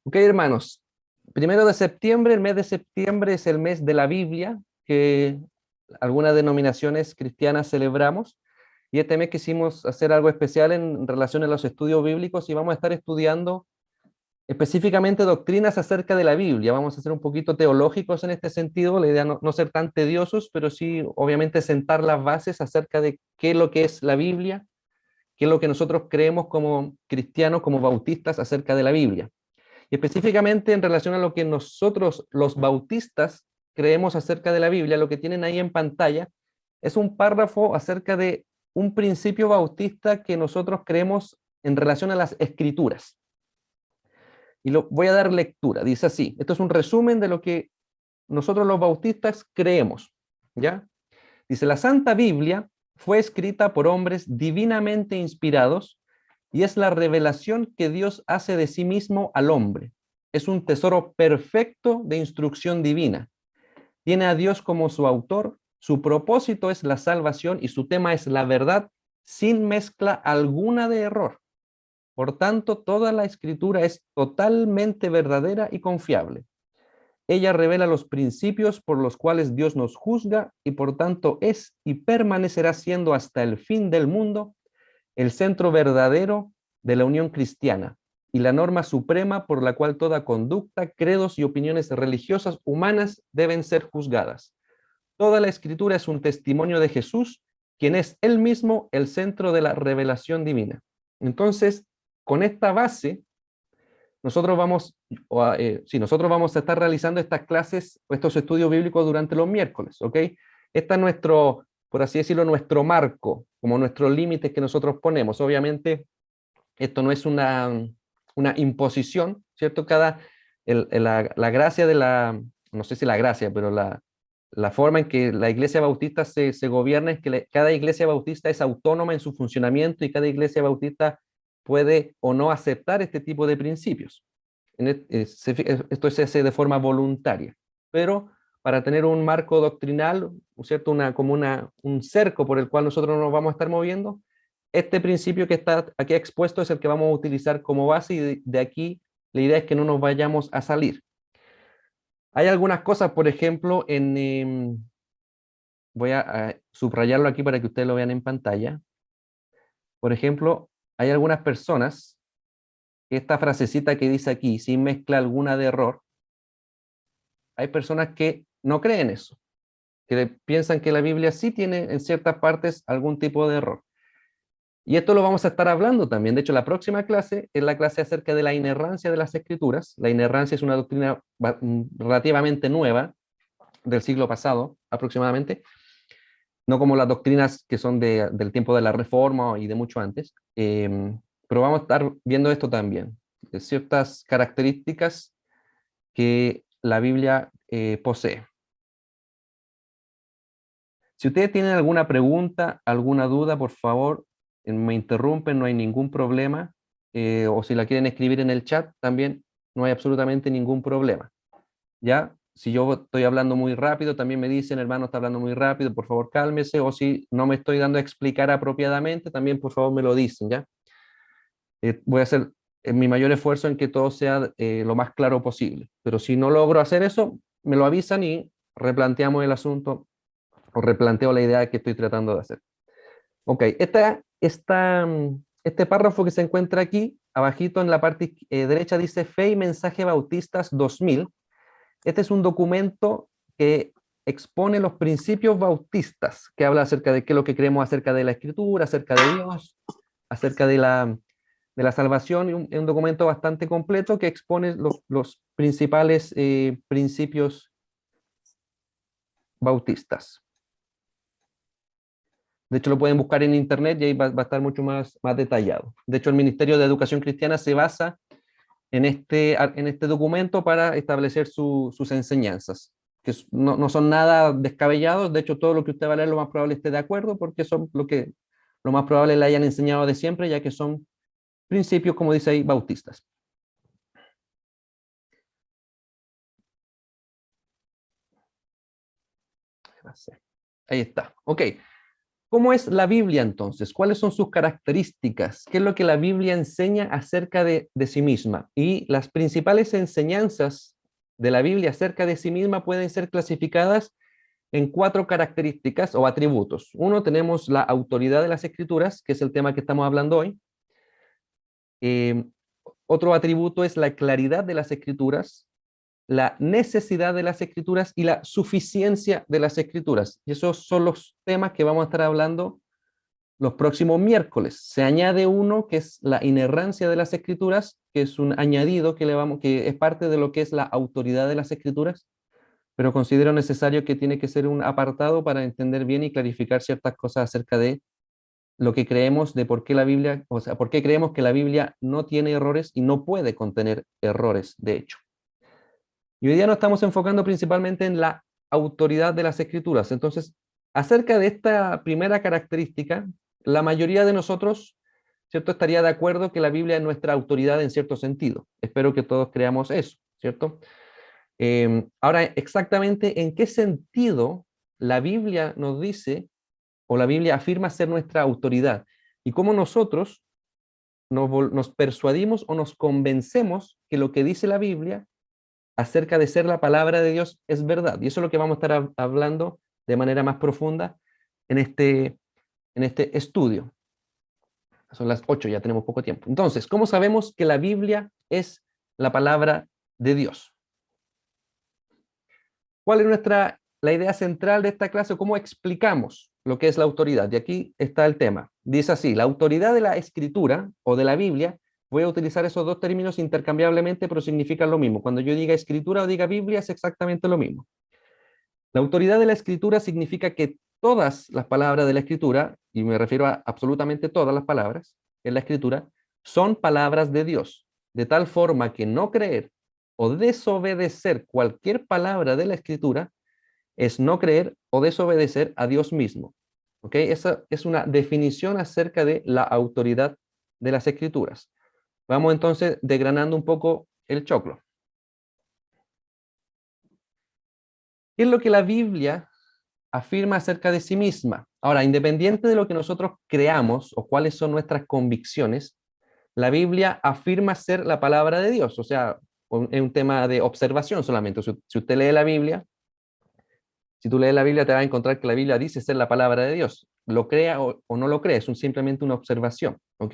Ok, hermanos, 1 de septiembre, el mes de septiembre es el mes de la Biblia, que algunas denominaciones cristianas celebramos, y este mes quisimos hacer algo especial en relación a los estudios bíblicos y vamos a estar estudiando específicamente doctrinas acerca de la Biblia. Vamos a ser un poquito teológicos en este sentido, la idea no ser tan tediosos, pero sí obviamente sentar las bases acerca de qué es lo que es la Biblia, qué es lo que nosotros creemos como cristianos, como bautistas acerca de la Biblia. Y específicamente en relación a lo que nosotros, los bautistas, creemos acerca de la Biblia, lo que tienen ahí en pantalla es un párrafo acerca de un principio bautista que nosotros creemos en relación a las escrituras. Y lo voy a dar lectura. Dice así, esto es un resumen de lo que nosotros los bautistas creemos, ¿ya? Dice, la Santa Biblia fue escrita por hombres divinamente inspirados y es la revelación que Dios hace de sí mismo al hombre. Es un tesoro perfecto de instrucción divina. Tiene a Dios como su autor, su propósito es la salvación y su tema es la verdad sin mezcla alguna de error. Por tanto, toda la escritura es totalmente verdadera y confiable. Ella revela los principios por los cuales Dios nos juzga y por tanto es y permanecerá siendo hasta el fin del mundo el centro verdadero de la unión cristiana y la norma suprema por la cual toda conducta, credos y opiniones religiosas humanas deben ser juzgadas. Toda la escritura es un testimonio de Jesús, quien es él mismo el centro de la revelación divina. Entonces, con esta base, nosotros vamos a estar realizando estas clases, estos estudios bíblicos durante los miércoles, ¿ok? Este es nuestro, por así decirlo, nuestro marco, como nuestros límites que nosotros ponemos. Obviamente, esto no es una imposición, ¿cierto? La gracia de la, no sé si la gracia, pero la forma en que la iglesia bautista se gobierna es que cada iglesia bautista es autónoma en su funcionamiento y cada iglesia bautista puede o no aceptar este tipo de principios. Esto se hace de forma voluntaria, pero para tener un marco doctrinal, ¿cierto? Un cerco por el cual nosotros nos vamos a estar moviendo, este principio que está aquí expuesto es el que vamos a utilizar como base y de aquí la idea es que no nos vayamos a salir. Hay algunas cosas, por ejemplo, voy a subrayarlo aquí para que ustedes lo vean en pantalla. Por ejemplo, hay algunas personas que esta frasecita que dice aquí, sin mezcla alguna de error, hay personas que no creen eso, que piensan que la Biblia sí tiene en ciertas partes algún tipo de error. Y esto lo vamos a estar hablando también. De hecho, la próxima clase es la clase acerca de la inerrancia de las escrituras. La inerrancia es una doctrina relativamente nueva, del siglo pasado aproximadamente, no como las doctrinas que son del tiempo de la Reforma y de mucho antes. Pero vamos a estar viendo esto también, de ciertas características que la Biblia posee. Si ustedes tienen alguna pregunta, alguna duda, por favor, me interrumpen, no hay ningún problema. O si la quieren escribir en el chat, también no hay absolutamente ningún problema. ¿Ya? Si yo estoy hablando muy rápido, también me dicen, hermano, está hablando muy rápido, por favor, cálmese. O si no me estoy dando a explicar apropiadamente, también, por favor, me lo dicen, ¿ya? Voy a hacer mi mayor esfuerzo en que todo sea lo más claro posible. Pero si no logro hacer eso, me lo avisan y replanteamos el asunto o replanteo la idea que estoy tratando de hacer. Ok, este párrafo que se encuentra aquí, abajito en la parte derecha, dice Fe y Mensaje Bautistas 2000. Este es un documento que expone los principios bautistas, que habla acerca de qué es lo que creemos acerca de la Escritura, acerca de Dios, acerca de la salvación, y un documento bastante completo que expone los principales principios bautistas. De hecho, lo pueden buscar en internet y ahí va a estar mucho más detallado. De hecho, el Ministerio de Educación Cristiana se basa en este documento para establecer sus enseñanzas, que no son nada descabellados. De hecho, todo lo que usted va a leer lo más probable esté de acuerdo, porque son lo más probable le hayan enseñado de siempre, ya que son principios, como dice ahí, bautistas. Ahí está. Ok. ¿Cómo es la Biblia entonces? ¿Cuáles son sus características? ¿Qué es lo que la Biblia enseña acerca de sí misma? Y las principales enseñanzas de la Biblia acerca de sí misma pueden ser clasificadas en 4 características o atributos. Uno, tenemos la autoridad de las Escrituras, que es el tema que estamos hablando hoy. Eh, Otro atributo es la claridad de las Escrituras, la necesidad de las Escrituras y la suficiencia de las Escrituras. Y esos son los temas que vamos a estar hablando los próximos miércoles. Se añade uno que es la inerrancia de las Escrituras, que es un añadido que es parte de lo que es la autoridad de las Escrituras, pero considero necesario que tiene que ser un apartado para entender bien y clarificar ciertas cosas acerca de lo que creemos de por qué la Biblia, o sea, por qué creemos que la Biblia no tiene errores y no puede contener errores, de hecho. Y hoy día nos estamos enfocando principalmente en la autoridad de las Escrituras. Entonces, acerca de esta primera característica, la mayoría de nosotros, ¿cierto?, estaría de acuerdo que la Biblia es nuestra autoridad en cierto sentido. Espero que todos creamos eso, ¿cierto? Ahora, exactamente en qué sentido la Biblia nos dice, o la Biblia afirma ser nuestra autoridad, y cómo nosotros nos persuadimos o nos convencemos que lo que dice la Biblia acerca de ser la palabra de Dios es verdad. Y eso es lo que vamos a estar hablando de manera más profunda en este estudio. Son las 8, ya tenemos poco tiempo. Entonces, ¿cómo sabemos que la Biblia es la palabra de Dios? ¿Cuál es la idea central de esta clase? ¿Cómo explicamos lo que es la autoridad? Y aquí está el tema. Dice así: la autoridad de la Escritura o de la Biblia, voy a utilizar esos dos términos intercambiablemente, pero significan lo mismo. Cuando yo diga Escritura o diga Biblia, es exactamente lo mismo. La autoridad de la Escritura significa que todas las palabras de la Escritura, y me refiero a absolutamente todas las palabras en la Escritura, son palabras de Dios, de tal forma que no creer o desobedecer cualquier palabra de la Escritura es no creer o desobedecer a Dios mismo. ¿Ok? Esa es una definición acerca de la autoridad de las Escrituras. Vamos entonces desgranando un poco el choclo. ¿Qué es lo que la Biblia afirma acerca de sí misma? Ahora, independiente de lo que nosotros creamos o cuáles son nuestras convicciones, la Biblia afirma ser la palabra de Dios. O sea, es un tema de observación solamente. Si usted lee la Biblia, si tú lees la Biblia, te vas a encontrar que la Biblia dice ser la palabra de Dios. Lo crea o no lo crea, es simplemente una observación. ¿Ok?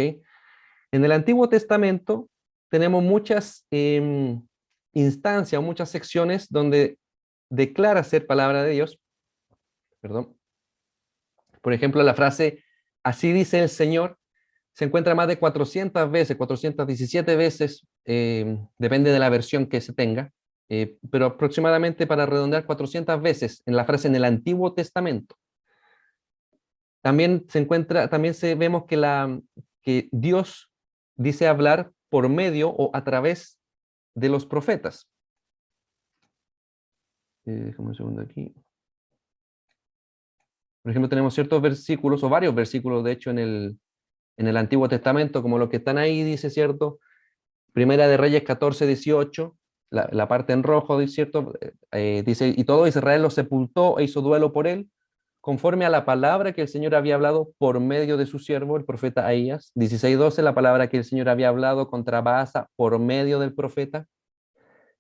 En el Antiguo Testamento tenemos muchas instancias o muchas secciones donde declara ser palabra de Dios. Perdón. Por ejemplo, la frase, así dice el Señor, se encuentra más de 400 veces, 417 veces, depende de la versión que se tenga, pero aproximadamente, para redondear, 400 veces en la frase en el Antiguo Testamento. También vemos que Dios dice hablar por medio o a través de los profetas. Déjame un segundo aquí. Por ejemplo, tenemos ciertos versículos, o varios versículos, de hecho, en el Antiguo Testamento, como los que están ahí, dice, ¿cierto? Primera de Reyes 14, 18, la parte en rojo, ¿cierto? Dice, y todo Israel lo sepultó e hizo duelo por él, conforme a la palabra que el Señor había hablado por medio de su siervo, el profeta Ahías. 16:12, la palabra que el Señor había hablado contra Baasa por medio del profeta.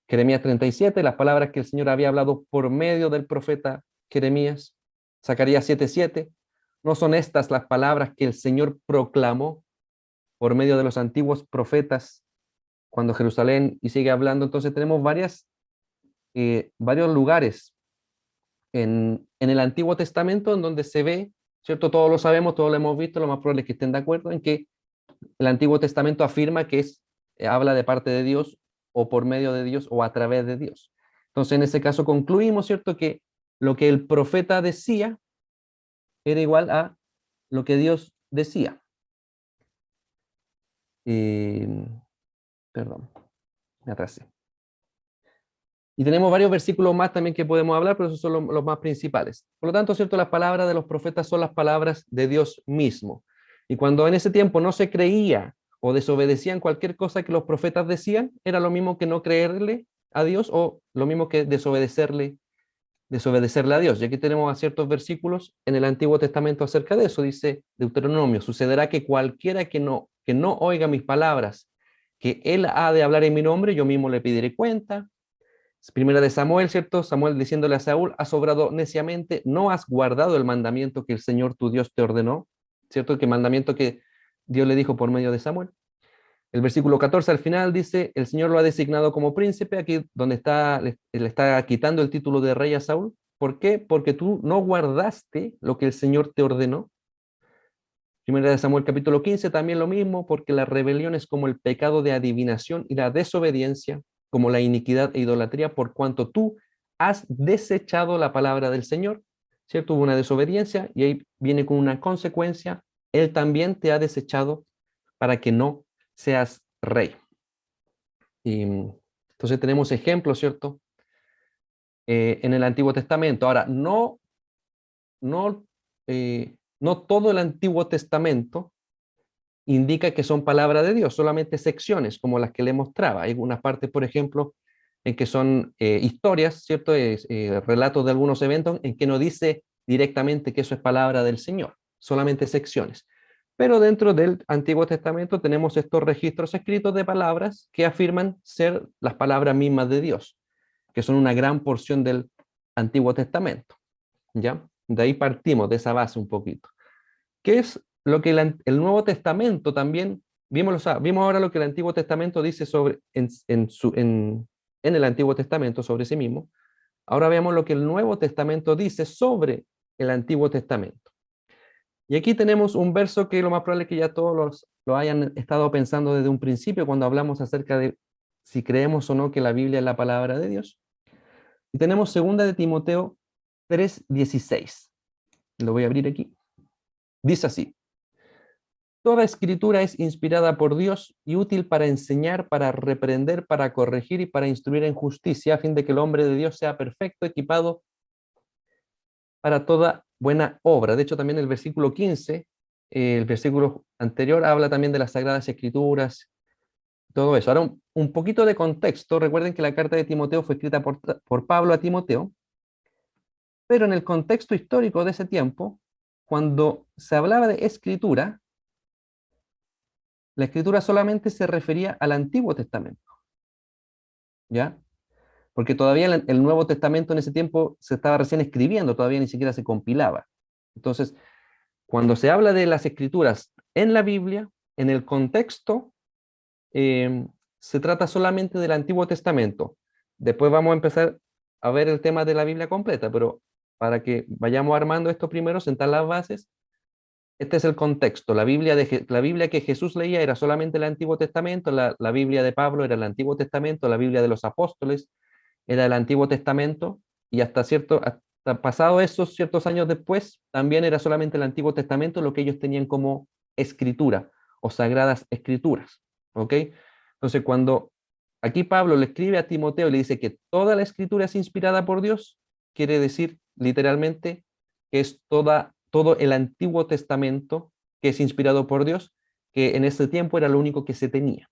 Jeremías 37, las palabras que el Señor había hablado por medio del profeta Jeremías. Zacarías 7:7, no son estas las palabras que el Señor proclamó por medio de los antiguos profetas cuando Jerusalén, y sigue hablando. Entonces tenemos varios lugares en el Antiguo Testamento en donde se ve, ¿cierto? Todos lo sabemos, todos lo hemos visto, lo más probable es que estén de acuerdo en que el Antiguo Testamento afirma que habla de parte de Dios o por medio de Dios o a través de Dios. Entonces, en ese caso concluimos, ¿cierto?, que lo que el profeta decía era igual a lo que Dios decía. Perdón, me atrasé. Y tenemos varios versículos más también que podemos hablar, pero esos son los más principales. Por lo tanto, ¿cierto?, las palabras de los profetas son las palabras de Dios mismo. Y cuando en ese tiempo no se creía o desobedecían cualquier cosa que los profetas decían, era lo mismo que no creerle a Dios o lo mismo que desobedecerle desobedecerle a Dios. Y aquí tenemos a ciertos versículos en el Antiguo Testamento acerca de eso. Dice Deuteronomio: sucederá que cualquiera que no oiga mis palabras, que él ha de hablar en mi nombre, yo mismo le pediré cuenta. Primera de Samuel, ¿cierto? Samuel diciéndole a Saúl: has obrado neciamente, no has guardado el mandamiento que el Señor tu Dios te ordenó, ¿cierto? Que mandamiento que Dios le dijo por medio de Samuel. El versículo 14 al final dice: el Señor lo ha designado como príncipe, aquí donde le está quitando el título de rey a Saúl. ¿Por qué? Porque tú no guardaste lo que el Señor te ordenó. Primera de Samuel capítulo 15 también lo mismo: porque la rebelión es como el pecado de adivinación y la desobediencia como la iniquidad e idolatría, por cuanto tú has desechado la palabra del Señor, ¿cierto? Hubo una desobediencia y ahí viene con una consecuencia: Él también te ha desechado para que no seas rey. Y entonces tenemos ejemplos, ¿cierto? En el Antiguo Testamento. Ahora, no, no todo el Antiguo Testamento indica que son palabra de Dios, solamente secciones como las que le mostraba. Hay algunas partes, por ejemplo, en que son historias, ¿cierto? Relatos de algunos eventos en que no dice directamente que eso es palabra del Señor, solamente secciones. Pero dentro del Antiguo Testamento tenemos estos registros escritos de palabras que afirman ser las palabras mismas de Dios, que son una gran porción del Antiguo Testamento, ¿ya? De ahí partimos, de esa base un poquito. ¿Qué es lo que el Nuevo Testamento también, vimos ahora lo que el Antiguo Testamento dice sobre, en el Antiguo Testamento sobre sí mismo? Ahora veamos lo que el Nuevo Testamento dice sobre el Antiguo Testamento. Y aquí tenemos un verso que lo más probable es que ya todos lo hayan estado pensando desde un principio cuando hablamos acerca de si creemos o no que la Biblia es la palabra de Dios. Y tenemos 2 de Timoteo 3:16. Lo voy a abrir aquí. Dice así: toda escritura es inspirada por Dios y útil para enseñar, para reprender, para corregir y para instruir en justicia, a fin de que el hombre de Dios sea perfecto, equipado para toda buena obra. De hecho, también el versículo 15, el versículo anterior, habla también de las Sagradas Escrituras, todo eso. Ahora, un poquito de contexto. Recuerden que la carta de Timoteo fue escrita por Pablo a Timoteo, pero en el contexto histórico de ese tiempo, cuando se hablaba de escritura, la escritura solamente se refería al Antiguo Testamento, ¿ya? Porque todavía el Nuevo Testamento en ese tiempo se estaba recién escribiendo, todavía ni siquiera se compilaba. Entonces, cuando se habla de las escrituras en la Biblia, en el contexto, se trata solamente del Antiguo Testamento. Después vamos a empezar a ver el tema de la Biblia completa, pero para que vayamos armando esto primero, sentar las bases, este es el contexto. La Biblia que Jesús leía era solamente el Antiguo Testamento, la Biblia de Pablo era el Antiguo Testamento, la Biblia de los apóstoles era el Antiguo Testamento, y hasta pasado esos ciertos años después, también era solamente el Antiguo Testamento lo que ellos tenían como escritura o sagradas escrituras. ¿Ok? Entonces, cuando aquí Pablo le escribe a Timoteo y le dice que toda la escritura es inspirada por Dios, quiere decir literalmente que es todo el Antiguo Testamento que es inspirado por Dios, que en ese tiempo era lo único que se tenía.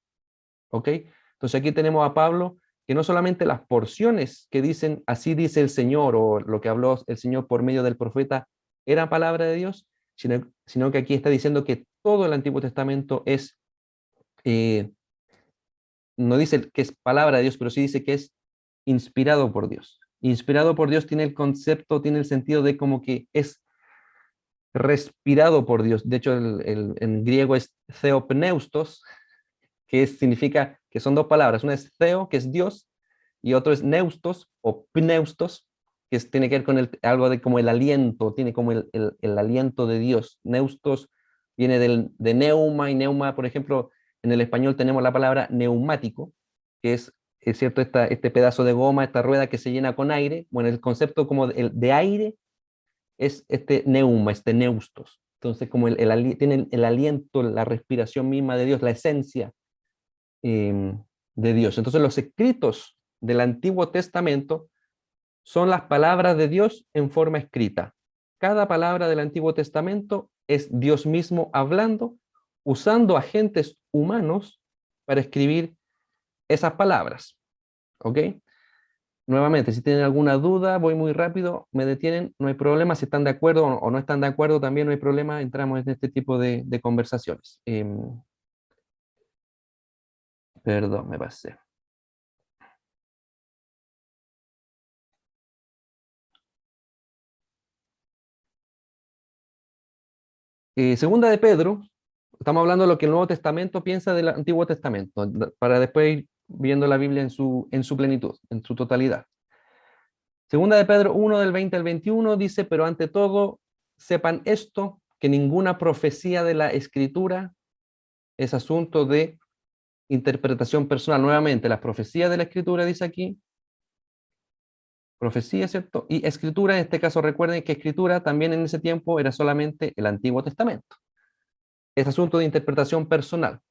¿Ok? Entonces aquí tenemos a Pablo que no solamente las porciones que dicen así dice el Señor o lo que habló el Señor por medio del profeta era palabra de Dios, sino que aquí está diciendo que todo el Antiguo Testamento es, no dice que es palabra de Dios, pero sí dice que es inspirado por Dios. Inspirado por Dios tiene el concepto, tiene el sentido de como que es respirado por Dios. De hecho, en griego es theopneustos, que significa que son dos palabras. Una es theo, que es Dios, y otro es neustos o pneustos, que tiene que ver con algo de como el aliento, tiene como el aliento de Dios. Neustos viene de neuma, y neuma, por ejemplo, en el español tenemos la palabra neumático, que es cierto, este pedazo de goma, esta rueda que se llena con aire. Bueno, el concepto como de aire es este neuma, este neustos. Entonces, como tiene el aliento, la respiración misma de Dios, la esencia de Dios. Entonces, los escritos del Antiguo Testamento son las palabras de Dios en forma escrita. Cada palabra del Antiguo Testamento es Dios mismo hablando, usando agentes humanos para escribir esas palabras. ¿Ok? Nuevamente, si tienen alguna duda, voy muy rápido, me detienen, no hay problema. Si están de acuerdo o no están de acuerdo, también no hay problema. Entramos en este tipo de conversaciones. Perdón, me pasé. Segunda de Pedro, estamos hablando de lo que el Nuevo Testamento piensa del Antiguo Testamento, para después ir viendo la Biblia en su plenitud, en su totalidad. Segunda de Pedro 1 del 20 al 21 dice, pero ante todo, sepan esto, que ninguna profecía de la Escritura es asunto de interpretación personal. Nuevamente, las profecías de la Escritura dice aquí, profecía, ¿cierto? Y Escritura, en este caso recuerden que Escritura también en ese tiempo era solamente el Antiguo Testamento. Es asunto de interpretación personal.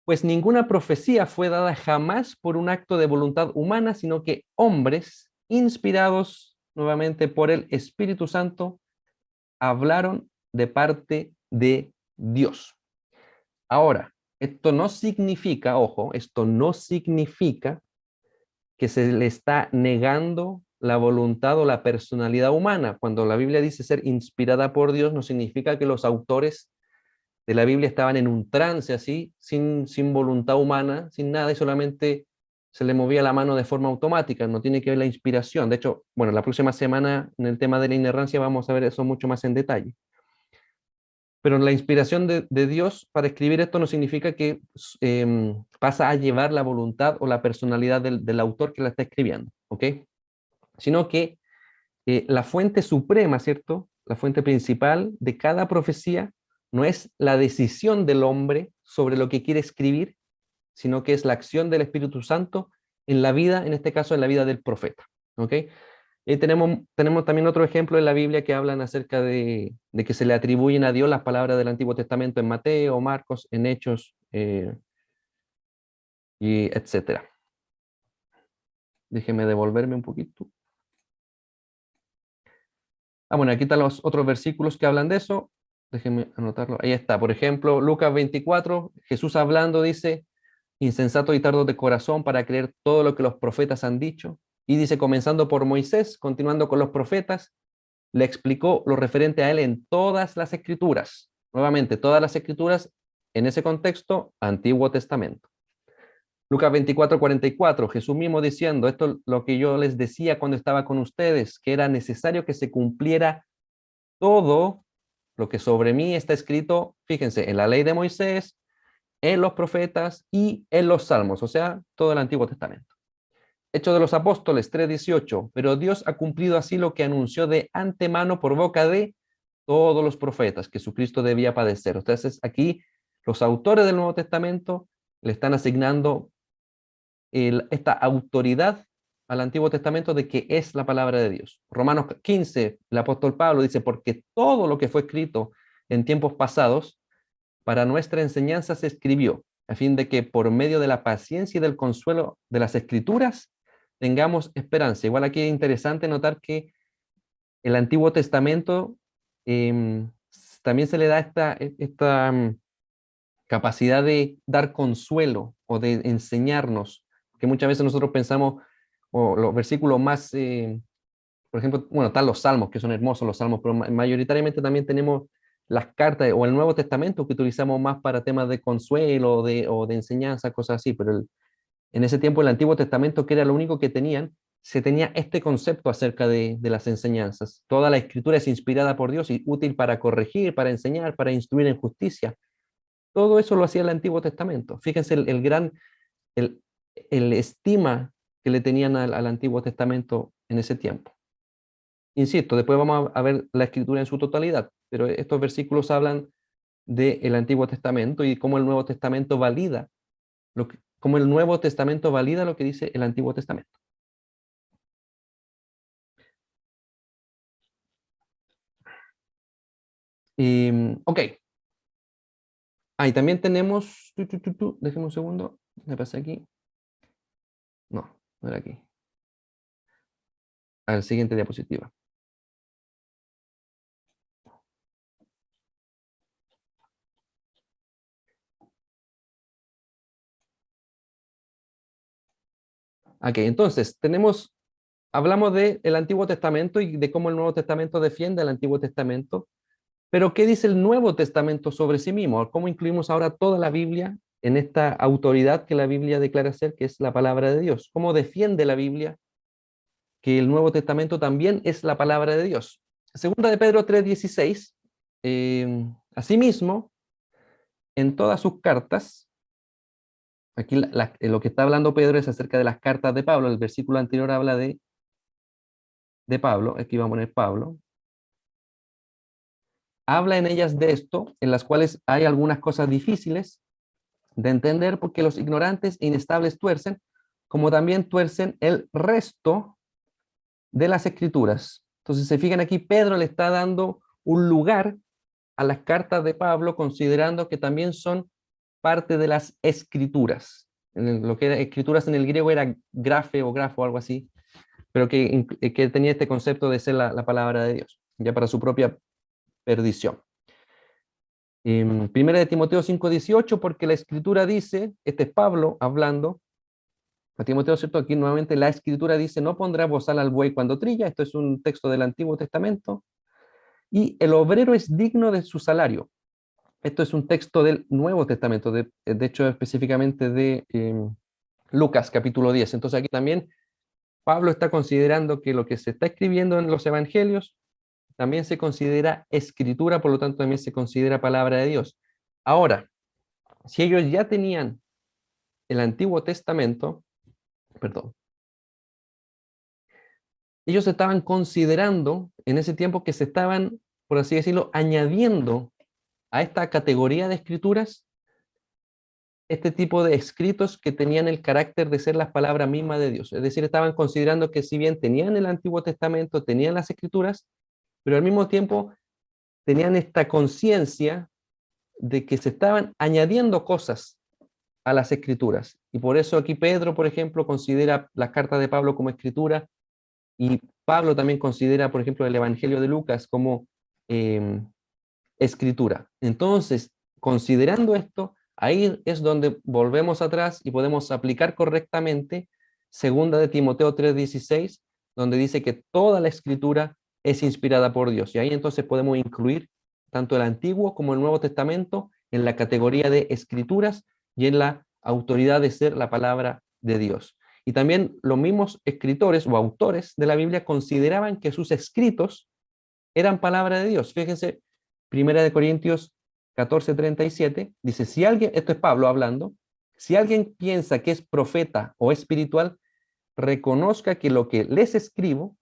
Pues ninguna profecía fue dada jamás por un acto de voluntad humana, sino que hombres inspirados nuevamente por el Espíritu Santo hablaron de parte de Dios. Ahora, esto no significa, ojo, esto no significa que se le está negando la voluntad o la personalidad humana. Cuando la Biblia dice ser inspirada por Dios, no significa que los autores de la Biblia estaban en un trance así, sin voluntad humana, sin nada, y solamente se le movía la mano de forma automática, no tiene que ver la inspiración. De hecho, bueno, la próxima semana en el tema de la inerrancia vamos a ver eso mucho más en detalle. Pero la inspiración de Dios para escribir esto no significa que pasa a llevar la voluntad o la personalidad del autor que la está escribiendo, ¿ok? Sino que la fuente suprema, ¿cierto? La fuente principal de cada profecía no es la decisión del hombre sobre lo que quiere escribir, sino que es la acción del Espíritu Santo en la vida, en este caso en la vida del profeta, ¿ok? Y tenemos también otro ejemplo en la Biblia que hablan acerca de que se le atribuyen a Dios las palabras del Antiguo Testamento en Mateo, Marcos, en Hechos, y etcétera. Déjeme devolverme un poquito. Bueno, aquí están los otros versículos que hablan de eso. Déjenme anotarlo. Ahí está. Por ejemplo, Lucas 24, Jesús hablando dice, insensato y tardo de corazón para creer todo lo que los profetas han dicho. Y dice, comenzando por Moisés, continuando con los profetas, le explicó lo referente a él en todas las escrituras. Nuevamente, todas las escrituras en ese contexto, Antiguo Testamento. Lucas 24:44, Jesús mismo diciendo, esto es lo que yo les decía cuando estaba con ustedes, que era necesario que se cumpliera todo lo que sobre mí está escrito, fíjense, en la ley de Moisés, en los profetas y en los salmos, o sea, todo el Antiguo Testamento. Hechos de los Apóstoles 3:18, pero Dios ha cumplido así lo que anunció de antemano por boca de todos los profetas, que Jesucristo debía padecer. Entonces aquí los autores del Nuevo Testamento le están asignando esta autoridad al Antiguo Testamento de que es la palabra de Dios. Romanos 15, el apóstol Pablo dice, porque todo lo que fue escrito en tiempos pasados, para nuestra enseñanza se escribió, a fin de que por medio de la paciencia y del consuelo de las escrituras tengamos esperanza. Igual aquí es interesante notar que el Antiguo Testamento eh, también se le da esta capacidad de dar consuelo o de enseñarnos, que muchas veces nosotros pensamos, o los versículos más, por ejemplo, bueno, están los salmos, que son hermosos los salmos, pero mayoritariamente también tenemos las cartas o el Nuevo Testamento que utilizamos más para temas de consuelo o de enseñanza, cosas así, pero en ese tiempo el Antiguo Testamento, que era lo único que tenían, se tenía este concepto acerca de las enseñanzas. Toda la escritura es inspirada por Dios y útil para corregir, para enseñar, para instruir en justicia. Todo eso lo hacía el Antiguo Testamento. Fíjense el, el estima que le tenían al Antiguo Testamento en ese tiempo. Insisto, después vamos a ver la escritura en su totalidad, pero estos versículos hablan del Antiguo Testamento y cómo el Nuevo Testamento valida cómo el Nuevo Testamento valida lo que dice el Antiguo Testamento. Ok. Ahí también tenemos, déjeme un segundo, me pasé aquí. No, no era aquí. A la siguiente diapositiva. Ok, entonces tenemos hablamos del Antiguo Testamento y de cómo el Nuevo Testamento defiende al Antiguo Testamento, pero ¿qué dice el Nuevo Testamento sobre sí mismo? ¿Cómo incluimos ahora toda la Biblia en esta autoridad que la Biblia declara ser, que es la palabra de Dios? ¿Cómo defiende la Biblia que el Nuevo Testamento también es la palabra de Dios? Segunda de Pedro 3:16, asimismo, en todas sus cartas, aquí lo que está hablando Pedro es acerca de las cartas de Pablo, el versículo anterior habla de Pablo, aquí vamos a poner Pablo, habla en ellas de esto, en las cuales hay algunas cosas difíciles de entender porque los ignorantes e inestables tuercen, como también tuercen el resto de las escrituras. Entonces, se fijan aquí, Pedro le está dando un lugar a las cartas de Pablo, considerando que también son parte de las escrituras. Lo que era escrituras en el griego era grafe o grafo, algo así, pero que tenía este concepto de ser la palabra de Dios, ya para su propia perdición. Primera de Timoteo 5:18, porque la escritura dice, este es Pablo hablando a Timoteo, ¿cierto? Aquí nuevamente la escritura dice, no pondrá bozal al buey cuando trilla, esto es un texto del Antiguo Testamento, y el obrero es digno de su salario. Esto es un texto del Nuevo Testamento, de hecho específicamente de Lucas capítulo 10. Entonces aquí también Pablo está considerando que lo que se está escribiendo en los evangelios también se considera escritura, por lo tanto también se considera palabra de Dios. Ahora, si ellos ya tenían el Antiguo Testamento, perdón, ellos estaban considerando en ese tiempo que se estaban, por así decirlo, añadiendo a esta categoría de escrituras este tipo de escritos que tenían el carácter de ser las palabras mismas de Dios. Es decir, estaban considerando que si bien tenían el Antiguo Testamento, tenían las escrituras, pero al mismo tiempo tenían esta conciencia de que se estaban añadiendo cosas a las escrituras. Y por eso aquí Pedro, por ejemplo, considera las cartas de Pablo como escritura, y Pablo también considera, por ejemplo, el Evangelio de Lucas como eh, escritura. Entonces, considerando esto, ahí es donde volvemos atrás y podemos aplicar correctamente segunda de Timoteo 3:16, donde dice que toda la escritura es inspirada por Dios. Y ahí entonces podemos incluir tanto el Antiguo como el Nuevo Testamento en la categoría de escrituras y en la autoridad de ser la palabra de Dios. Y también los mismos escritores o autores de la Biblia consideraban que sus escritos eran palabra de Dios. Fíjense, Primera de Corintios 14:37, dice, si alguien, esto es Pablo hablando, si alguien piensa que es profeta o espiritual, reconozca que lo que les escribo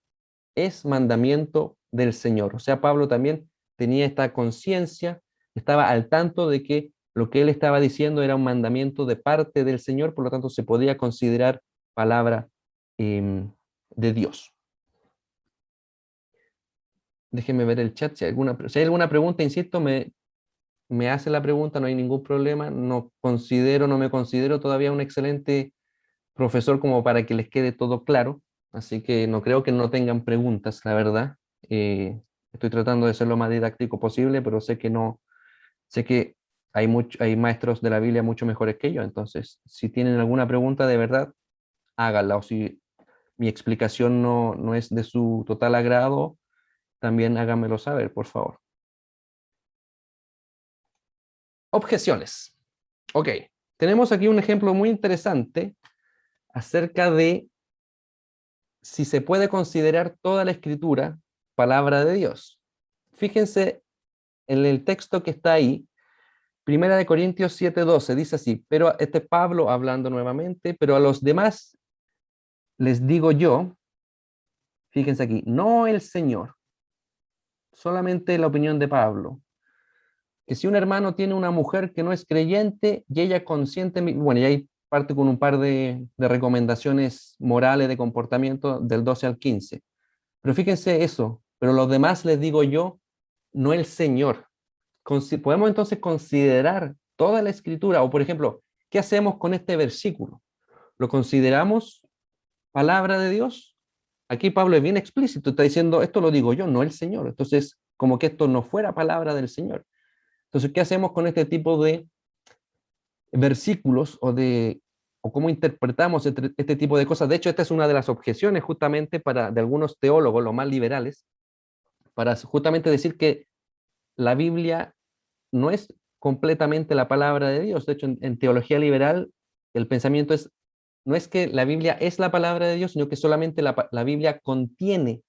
es mandamiento del Señor. O sea, Pablo también tenía esta conciencia, estaba al tanto de que lo que él estaba diciendo era un mandamiento de parte del Señor, por lo tanto se podía considerar palabra de Dios. Déjenme ver el chat, si hay alguna pregunta, insisto, me hace la pregunta, no hay ningún problema, no me considero todavía un excelente profesor como para que les quede todo claro, así que no creo que no tengan preguntas, la verdad. Estoy tratando de ser lo más didáctico posible, pero sé que no, sé que hay maestros de la Biblia mucho mejores que yo, entonces si tienen alguna pregunta de verdad, háganla, o si mi explicación no es de su total agrado, también háganmelo saber, por favor. Objeciones. Ok, tenemos aquí un ejemplo muy interesante acerca de si se puede considerar toda la escritura palabra de Dios. Fíjense en el texto que está ahí, Primera de Corintios 7:12, dice así, pero este es Pablo hablando nuevamente, pero a los demás les digo yo, fíjense aquí, no el Señor, solamente la opinión de Pablo, que si un hermano tiene una mujer que no es creyente y ella consiente, bueno, y ahí parte con un par de recomendaciones morales de comportamiento del 12 al 15. Pero fíjense eso, pero los demás les digo yo, no el Señor. Podemos entonces considerar toda la escritura, o por ejemplo, ¿qué hacemos con este versículo? ¿Lo consideramos palabra de Dios? Aquí Pablo es bien explícito, está diciendo, esto lo digo yo, no el Señor. Entonces, como que esto no fuera palabra del Señor. Entonces, ¿qué hacemos con este tipo de versículos o de o cómo interpretamos este tipo de cosas. De hecho, esta es una de las objeciones justamente de algunos teólogos, los más liberales, para justamente decir que la Biblia no es completamente la palabra de Dios. De hecho, en teología liberal, el pensamiento no es que la Biblia es la palabra de Dios, sino que solamente la Biblia contiene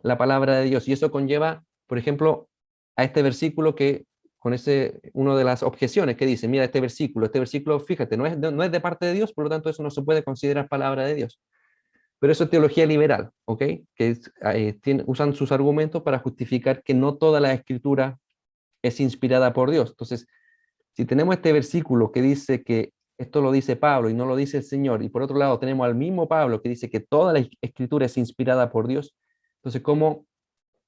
la palabra de Dios. Y eso conlleva, por ejemplo, a este versículo una de las objeciones que dice, mira, este versículo, fíjate, no es de parte de Dios, por lo tanto eso no se puede considerar palabra de Dios. Pero eso es teología liberal, ¿ok? Usan sus argumentos para justificar que no toda la escritura es inspirada por Dios. Entonces, si tenemos este versículo que dice que esto lo dice Pablo y no lo dice el Señor, y por otro lado tenemos al mismo Pablo que dice que toda la escritura es inspirada por Dios, entonces, ¿cómo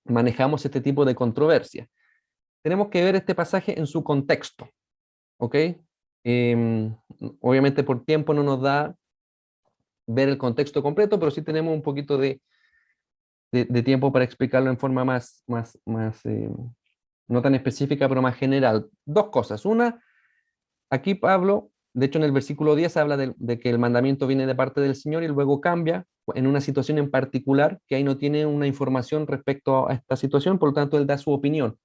manejamos este tipo de controversia? Tenemos que ver este pasaje en su contexto, ¿ok? Obviamente por tiempo no nos da ver el contexto completo, pero sí tenemos un poquito de tiempo para explicarlo en forma no tan específica, pero más general. Dos cosas. Una, aquí Pablo, de hecho en el versículo 10 habla de que el mandamiento viene de parte del Señor y luego cambia en una situación en particular, que ahí no tiene una información respecto a esta situación, por lo tanto él da su opinión,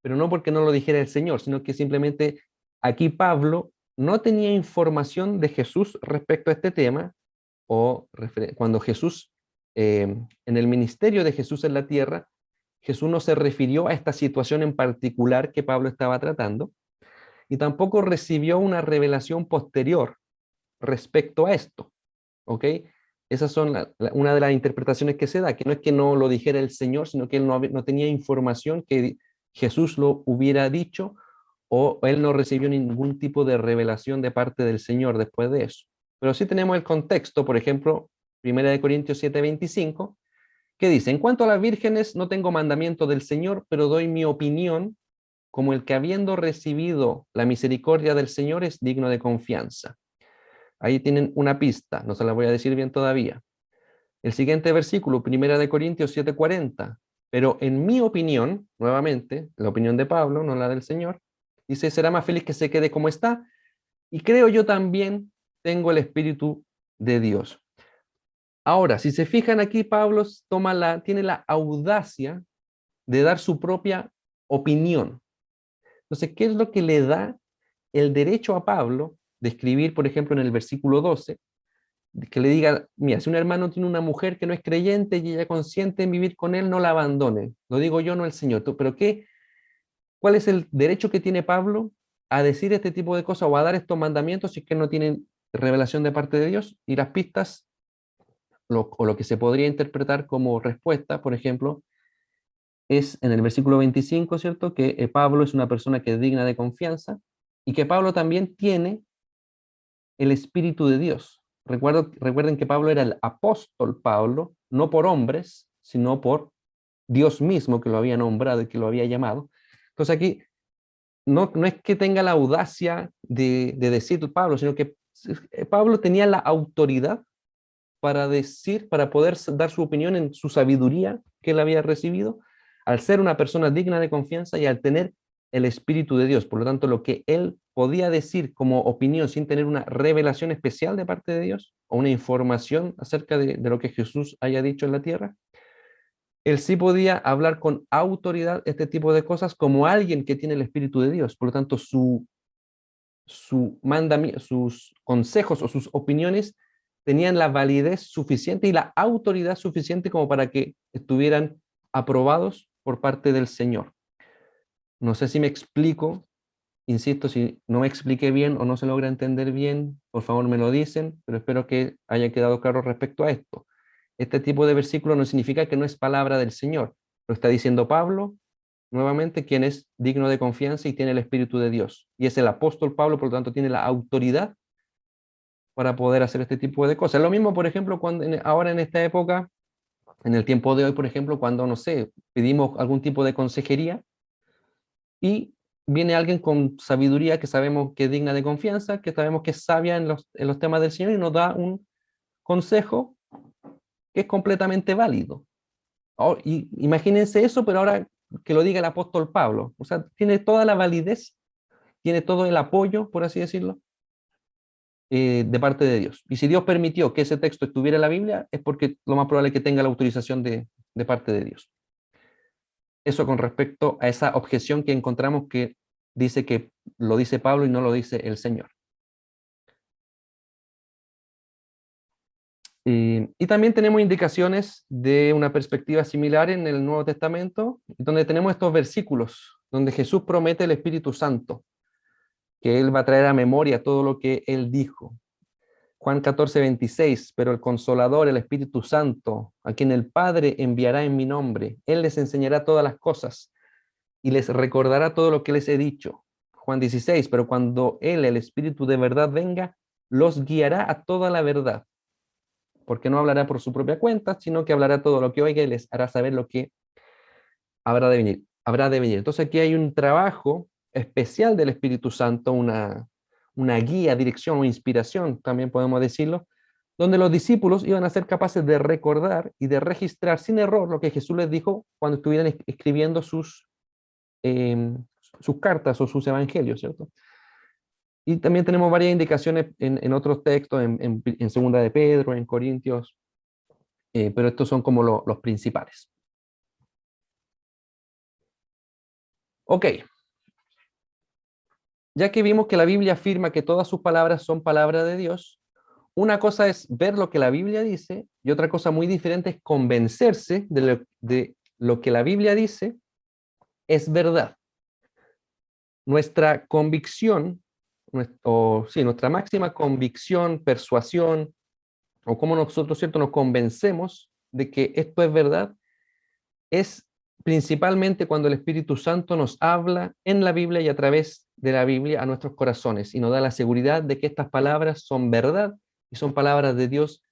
pero no porque no lo dijera el Señor, sino que simplemente aquí Pablo no tenía información de Jesús respecto a este tema, cuando Jesús, en el ministerio de Jesús en la tierra, Jesús no se refirió a esta situación en particular que Pablo estaba tratando, y tampoco recibió una revelación posterior respecto a esto, ¿ok? Esas son una de las interpretaciones que se da, que no es que no lo dijera el Señor, sino que él no tenía información que Jesús lo hubiera dicho, o él no recibió ningún tipo de revelación de parte del Señor después de eso. Pero sí tenemos el contexto, por ejemplo, 1 Corintios 7:25, que dice, en cuanto a las vírgenes, no tengo mandamiento del Señor, pero doy mi opinión como el que habiendo recibido la misericordia del Señor es digno de confianza. Ahí tienen una pista, no se la voy a decir bien todavía. El siguiente versículo, 1 Corintios 7:40, pero en mi opinión, nuevamente, la opinión de Pablo, no la del Señor, dice, será más feliz que se quede como está, y creo yo también tengo el Espíritu de Dios. Ahora, si se fijan aquí, Pablo tiene la audacia de dar su propia opinión. Entonces, ¿qué es lo que le da el derecho a Pablo de escribir, por ejemplo, en el versículo 12, que le diga, mira, si un hermano tiene una mujer que no es creyente y ella consiente en vivir con él, no la abandone? Lo digo yo, no el Señor. Pero ¿cuál es el derecho que tiene Pablo a decir este tipo de cosas o a dar estos mandamientos si es que no tienen revelación de parte de Dios? Y las pistas, o lo que se podría interpretar como respuesta, por ejemplo, es en el versículo 25, ¿cierto? Que Pablo es una persona que es digna de confianza y que Pablo también tiene el Espíritu de Dios. Recuerden que Pablo era el apóstol Pablo, no por hombres, sino por Dios mismo que lo había nombrado y que lo había llamado. Entonces aquí no es que tenga la audacia de decir Pablo, sino que Pablo tenía la autoridad para decir, para poder dar su opinión en su sabiduría que él había recibido, al ser una persona digna de confianza y al tener el Espíritu de Dios. Por lo tanto, lo que él podía decir como opinión sin tener una revelación especial de parte de Dios o una información acerca de lo que Jesús haya dicho en la tierra, él sí podía hablar con autoridad este tipo de cosas como alguien que tiene el Espíritu de Dios. Por lo tanto, sus consejos o sus opiniones tenían la validez suficiente y la autoridad suficiente como para que estuvieran aprobados por parte del Señor. No sé si me explico, insisto, si no me expliqué bien o no se logra entender bien, por favor me lo dicen, pero espero que haya quedado claro respecto a esto. Este tipo de versículo no significa que no es palabra del Señor. Lo está diciendo Pablo, nuevamente, quien es digno de confianza y tiene el Espíritu de Dios. Y es el apóstol Pablo, por lo tanto, tiene la autoridad para poder hacer este tipo de cosas. Lo mismo, por ejemplo, ahora en esta época, en el tiempo de hoy, por ejemplo, cuando, no sé, pedimos algún tipo de consejería y viene alguien con sabiduría que sabemos que es digna de confianza, que sabemos que es sabia en los temas del Señor y nos da un consejo que es completamente válido. Y imagínense eso, pero ahora que lo diga el apóstol Pablo. O sea, tiene toda la validez, tiene todo el apoyo, por así decirlo, de parte de Dios. Y si Dios permitió que ese texto estuviera en la Biblia, es porque lo más probable es que tenga la autorización de parte de Dios. Eso con respecto a esa objeción que encontramos que dice que lo dice Pablo y no lo dice el Señor. Y también tenemos indicaciones de una perspectiva similar en el Nuevo Testamento, donde tenemos estos versículos, donde Jesús promete el Espíritu Santo, que Él va a traer a memoria todo lo que Él dijo. Juan 14:26, pero el Consolador, el Espíritu Santo, a quien el Padre enviará en mi nombre, Él les enseñará todas las cosas y les recordará todo lo que les he dicho. Juan 16, pero cuando Él, el Espíritu de verdad, venga, los guiará a toda la verdad, porque no hablará por su propia cuenta, sino que hablará todo lo que oiga y les hará saber lo que habrá de venir. Habrá de venir. Entonces aquí hay un trabajo especial del Espíritu Santo, una guía, dirección o inspiración, también podemos decirlo, donde los discípulos iban a ser capaces de recordar y de registrar sin error lo que Jesús les dijo cuando estuvieran escribiendo eh, sus cartas o sus evangelios, ¿cierto? Y también tenemos varias indicaciones en otros textos, en Segunda de Pedro, en Corintios, pero estos son como los principales. Ok, ya que vimos que la Biblia afirma que todas sus palabras son palabra de Dios, una cosa es ver lo que la Biblia dice y otra cosa muy diferente es convencerse de lo que la Biblia dice es verdad. Nuestra convicción, o sí, nuestra máxima convicción, persuasión, o cómo nosotros, ¿cierto?, nos convencemos de que esto es verdad, es principalmente cuando el Espíritu Santo nos habla en la Biblia y a través de la Biblia a nuestros corazones y nos da la seguridad de que estas palabras son verdad y son palabras de Dios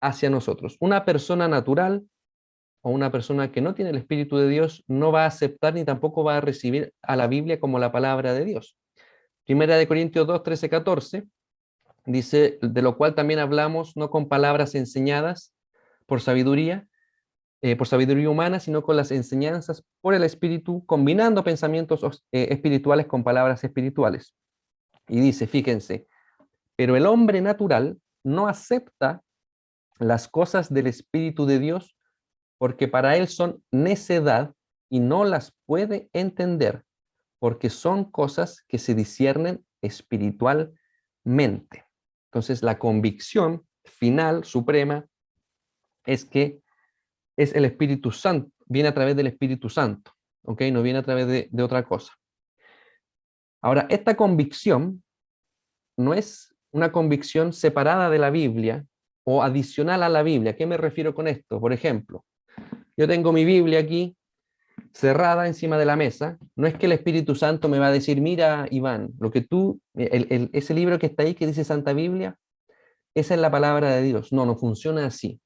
hacia nosotros. Una persona natural o una persona que no tiene el Espíritu de Dios no va a aceptar ni tampoco va a recibir a la Biblia como la palabra de Dios. Primera de Corintios 2, 13, 14 dice, de lo cual también hablamos no con palabras enseñadas por sabiduría humana, sino con las enseñanzas por el Espíritu, combinando pensamientos espirituales con palabras espirituales. Y dice, fíjense, pero el hombre natural no acepta las cosas del Espíritu de Dios porque para él son necedad y no las puede entender, porque son cosas que se disciernen espiritualmente. Entonces, la convicción final, suprema, es que es el Espíritu Santo, viene a través del Espíritu Santo, ¿ok? No viene a través de otra cosa. Ahora, esta convicción no es una convicción separada de la Biblia o adicional a la Biblia. ¿A qué me refiero con esto? Por ejemplo, yo tengo mi Biblia aquí cerrada encima de la mesa. No es que el Espíritu Santo me va a decir, mira, Iván, lo que tú, ese libro que está ahí que dice Santa Biblia, esa es la palabra de Dios. No, no funciona así.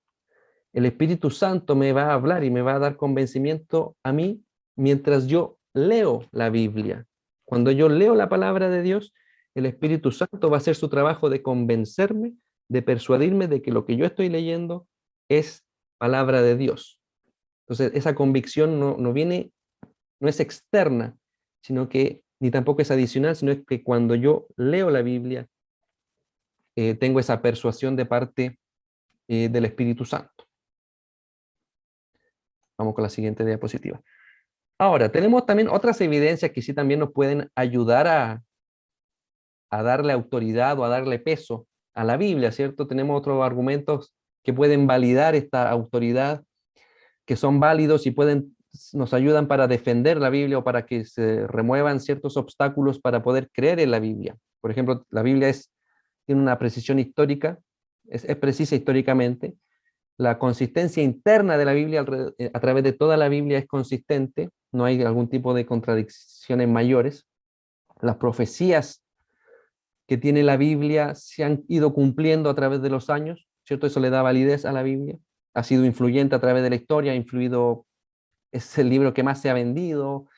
El Espíritu Santo me va a hablar y me va a dar convencimiento a mí mientras yo leo la Biblia. Cuando yo leo la palabra de Dios, el Espíritu Santo va a hacer su trabajo de convencerme, de persuadirme de que lo que yo estoy leyendo es palabra de Dios. Entonces, esa convicción no viene, no es externa, sino que ni tampoco es adicional, sino es que cuando yo leo la Biblia, tengo esa persuasión de parte del Espíritu Santo. Vamos con la siguiente diapositiva. Ahora, tenemos también otras evidencias que sí también nos pueden ayudar a darle autoridad o a darle peso a la Biblia, ¿cierto? Tenemos otros argumentos que pueden validar esta autoridad, que son válidos y nos ayudan para defender la Biblia o para que se remuevan ciertos obstáculos para poder creer en la Biblia. Por ejemplo, la Biblia tiene una precisión histórica, es precisa históricamente. La consistencia interna de la Biblia a través de toda la Biblia es consistente, no hay algún tipo de contradicciones mayores. Las profecías que tiene la Biblia se han ido cumpliendo a través de los años, ¿cierto? Eso le da validez a la Biblia. Ha sido influyente a través de la historia, ha influido, es el libro que más se ha vendido,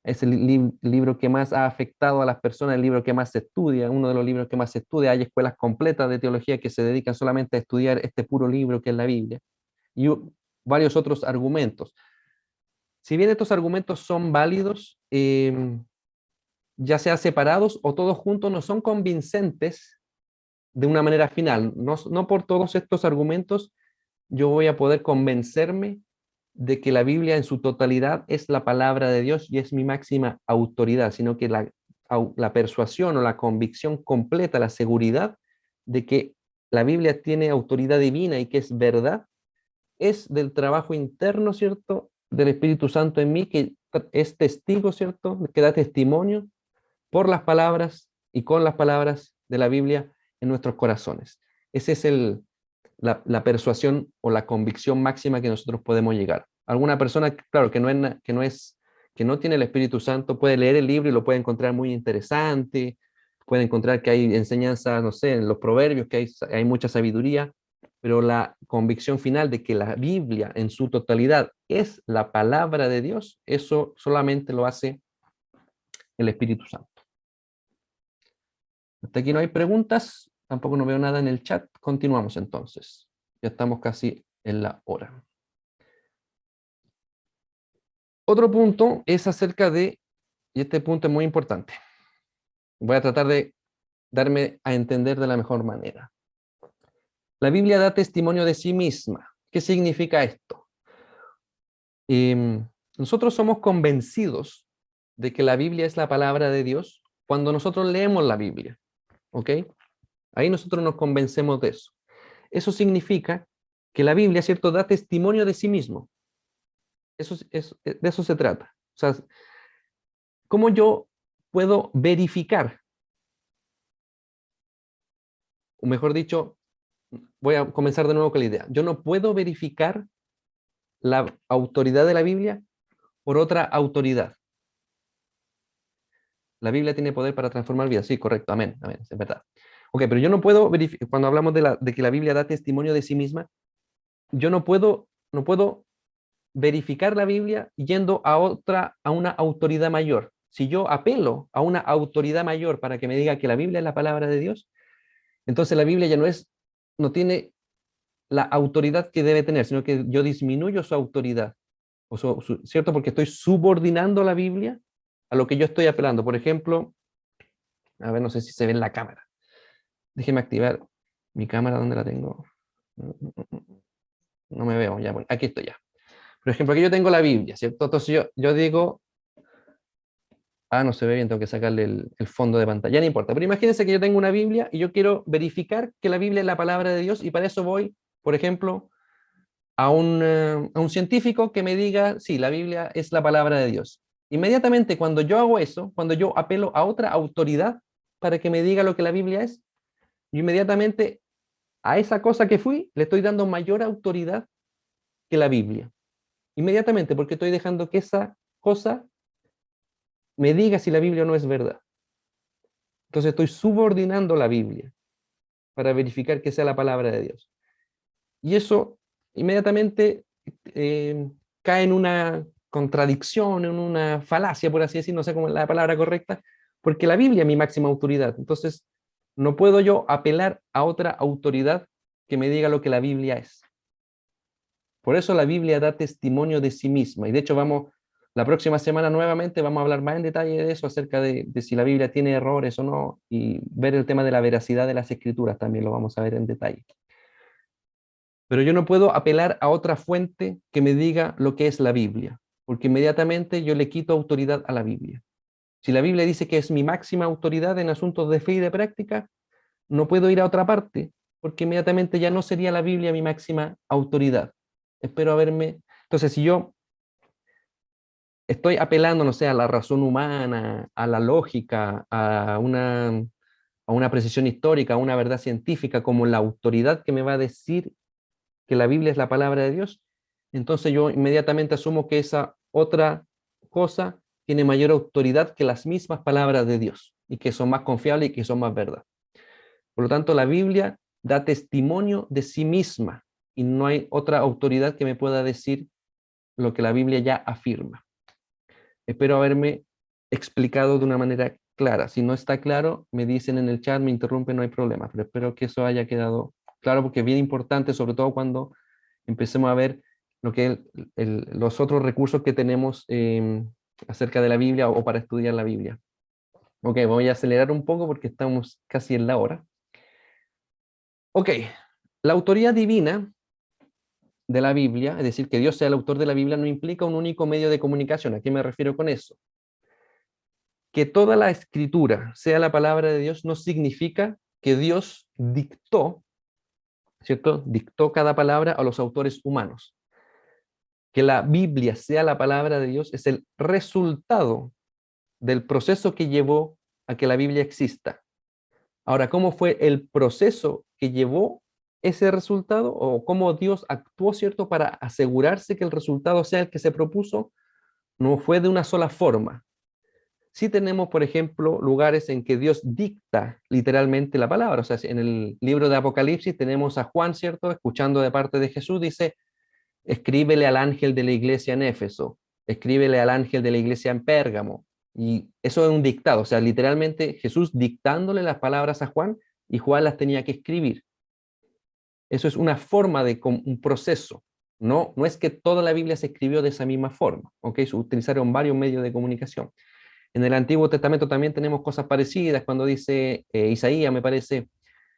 es el libro que más ha afectado a las personas, el libro que más se estudia, uno de los libros que más se estudia. Hay escuelas completas de teología que se dedican solamente a estudiar este puro libro que es la Biblia. Y varios otros argumentos. Si bien estos argumentos son válidos, ya sea separados o todos juntos, no son convincentes de una manera final. No por todos estos argumentos yo voy a poder convencerme de que la Biblia en su totalidad es la palabra de Dios y es mi máxima autoridad, sino que la persuasión o la convicción completa, la seguridad de que la Biblia tiene autoridad divina y que es verdad, es del trabajo interno, ¿cierto? Del Espíritu Santo en mí, que es testigo, ¿cierto? Que da testimonio por las palabras y con las palabras de la Biblia en nuestros corazones. Esa es la persuasión o la convicción máxima que nosotros podemos llegar. Alguna persona, claro, que no tiene el Espíritu Santo, puede leer el libro y lo puede encontrar muy interesante, puede encontrar que hay enseñanzas, no sé, en los proverbios, que hay mucha sabiduría, pero la convicción final de que la Biblia en su totalidad es la palabra de Dios, eso solamente lo hace el Espíritu Santo. Hasta aquí no hay preguntas, tampoco no veo nada en el chat. Continuamos entonces. Ya estamos casi en la hora. Otro punto es acerca de, y este punto es muy importante, voy a tratar de darme a entender de la mejor manera. La Biblia da testimonio de sí misma. ¿Qué significa esto? Nosotros somos convencidos de que la Biblia es la palabra de Dios cuando nosotros leemos la Biblia. ¿Ok? Ahí nosotros nos convencemos de eso. Eso significa que la Biblia, ¿cierto?, da testimonio de sí mismo. De eso se trata. O sea, ¿cómo yo puedo verificar? O mejor dicho, voy a comenzar de nuevo con la idea. Yo no puedo verificar la autoridad de la Biblia por otra autoridad. La Biblia tiene poder para transformar vidas. Sí, correcto. Amén. Amén. Es verdad. Ok, pero yo no puedo verificar, cuando hablamos de que la Biblia da testimonio de sí misma, yo no puedo verificar la Biblia yendo a una autoridad mayor. Si yo apelo a una autoridad mayor para que me diga que la Biblia es la palabra de Dios, entonces la Biblia ya no tiene la autoridad que debe tener, sino que yo disminuyo su autoridad, ¿cierto? Porque estoy subordinando la Biblia a lo que yo estoy apelando. Por ejemplo, a ver, no sé si se ve en la cámara. Déjeme activar mi cámara, ¿dónde la tengo? No me veo, ya, bueno, aquí estoy ya. Por ejemplo, aquí yo tengo la Biblia, ¿cierto? Entonces yo digo, no se ve bien, tengo que sacarle el fondo de pantalla, ya no importa. Pero imagínense que yo tengo una Biblia y yo quiero verificar que la Biblia es la palabra de Dios y para eso voy, por ejemplo, a un científico que me diga, sí, la Biblia es la palabra de Dios. Inmediatamente cuando yo hago eso, cuando yo apelo a otra autoridad para que me diga lo que la Biblia es, yo inmediatamente a esa cosa que fui le estoy dando mayor autoridad que la Biblia. Inmediatamente, porque estoy dejando que esa cosa me diga si la Biblia no es verdad. Entonces estoy subordinando la Biblia para verificar que sea la palabra de Dios. Y eso inmediatamente cae en una contradicción, en una falacia, por así decir, no sé cómo es la palabra correcta, porque la Biblia es mi máxima autoridad. Entonces, no puedo yo apelar a otra autoridad que me diga lo que la Biblia es. Por eso la Biblia da testimonio de sí misma. Y de hecho la próxima semana nuevamente vamos a hablar más en detalle de eso, acerca de si la Biblia tiene errores o no, y ver el tema de la veracidad de las escrituras también lo vamos a ver en detalle. Pero yo no puedo apelar a otra fuente que me diga lo que es la Biblia, porque inmediatamente yo le quito autoridad a la Biblia. Si la Biblia dice que es mi máxima autoridad en asuntos de fe y de práctica, no puedo ir a otra parte, porque inmediatamente ya no sería la Biblia mi máxima autoridad. Espero haberme... Entonces, si yo estoy apelando, no sé, a la razón humana, a la lógica, a una precisión histórica, a una verdad científica como la autoridad que me va a decir que la Biblia es la palabra de Dios, entonces yo inmediatamente asumo que esa otra cosa tiene mayor autoridad que las mismas palabras de Dios y que son más confiables y que son más verdad. Por lo tanto, la Biblia da testimonio de sí misma y no hay otra autoridad que me pueda decir lo que la Biblia ya afirma. Espero haberme explicado de una manera clara. Si no está claro, me dicen en el chat, me interrumpen, no hay problema, pero espero que eso haya quedado claro porque es bien importante, sobre todo cuando empecemos a ver lo que los otros recursos que tenemos acerca de la Biblia o para estudiar la Biblia. Ok, voy a acelerar un poco porque estamos casi en la hora. Ok, la autoría divina de la Biblia, es decir, que Dios sea el autor de la Biblia, no implica un único medio de comunicación. ¿A qué me refiero con eso? Que toda la escritura sea la palabra de Dios no significa que Dios dictó, ¿cierto? Dictó cada palabra a los autores humanos. Que la Biblia sea la palabra de Dios es el resultado del proceso que llevó a que la Biblia exista. Ahora, ¿cómo fue el proceso que llevó ese resultado o cómo Dios actuó, ¿cierto?, para asegurarse que el resultado sea el que se propuso? No fue de una sola forma. Sí tenemos, por ejemplo, lugares en que Dios dicta literalmente la palabra. O sea, en el libro de Apocalipsis tenemos a Juan, ¿cierto?, escuchando de parte de Jesús, dice, escríbele al ángel de la iglesia en Éfeso, escríbele al ángel de la iglesia en Pérgamo. Y eso es un dictado, o sea, literalmente Jesús dictándole las palabras a Juan y Juan las tenía que escribir. Eso es una forma de un proceso. No es que toda la Biblia se escribió de esa misma forma, ¿ok? Se utilizaron varios medios de comunicación. En el Antiguo Testamento también tenemos cosas parecidas, cuando dice Isaías, me parece,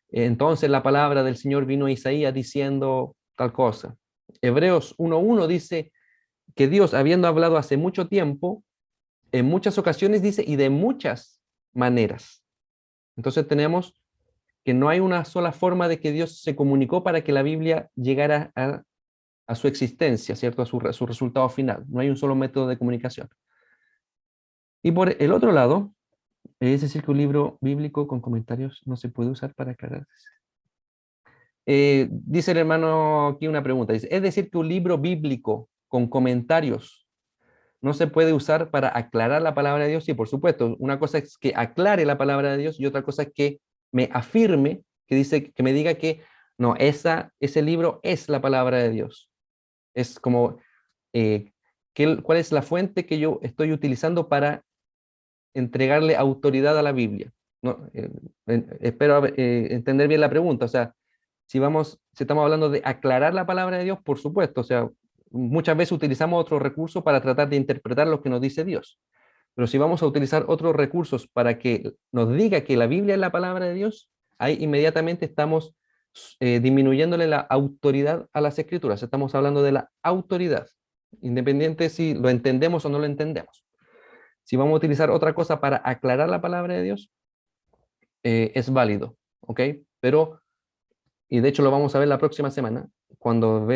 entonces la palabra del Señor vino a Isaías diciendo tal cosa. Hebreos 1.1 dice que Dios, habiendo hablado hace mucho tiempo, en muchas ocasiones dice, y de muchas maneras. Entonces tenemos que no hay una sola forma de que Dios se comunicó para que la Biblia llegara a su existencia, ¿cierto? A su resultado final. No hay un solo método de comunicación. Y por el otro lado, es decir, que un libro bíblico con comentarios no se puede usar para aclarar. Dice el hermano aquí una pregunta. Dice, es decir, que un libro bíblico con comentarios no se puede usar para aclarar la palabra de Dios. Sí, por supuesto. Una cosa es que aclare la palabra de Dios y otra cosa es que me afirme, que dice, que me diga que no, ese libro es la palabra de Dios. Es como, ¿cuál es la fuente que yo estoy utilizando para entregarle autoridad a la Biblia? No, espero entender bien la pregunta. O sea, si estamos hablando de aclarar la palabra de Dios, por supuesto. O sea, muchas veces utilizamos otros recursos para tratar de interpretar lo que nos dice Dios. Pero si vamos a utilizar otros recursos para que nos diga que la Biblia es la palabra de Dios, ahí inmediatamente estamos disminuyéndole la autoridad a las escrituras. Estamos hablando de la autoridad, independiente si lo entendemos o no lo entendemos. Si vamos a utilizar otra cosa para aclarar la palabra de Dios, es válido, ¿ok? Pero, y de hecho lo vamos a ver la próxima semana, cuando